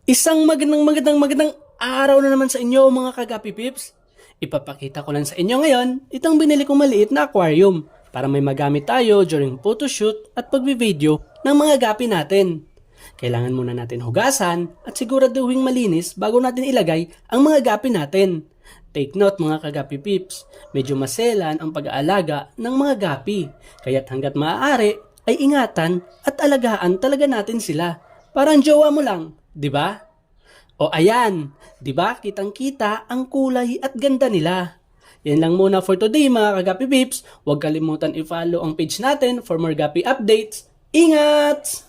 Isang magandang araw na naman sa inyo mga kagapi pips. Ipapakita ko lang sa inyo ngayon itong binili kong maliit na aquarium para may magamit tayo during photoshoot at pagbi-video ng mga gapi natin. Kailangan muna natin hugasan at siguraduhin malinis bago natin ilagay ang mga gapi natin. Take note mga kagapi pips, medyo maselan ang pag-aalaga ng mga gapi, kaya't hanggat maaari ay ingatan at alagaan talaga natin sila. Parang jowa mo lang, di ba? O ayan, di ba kitang-kita ang kulay at ganda nila. Yan lang muna for today mga kagapi pips. Huwag kalimutan i-follow ang page natin for more gapi updates. Ingat!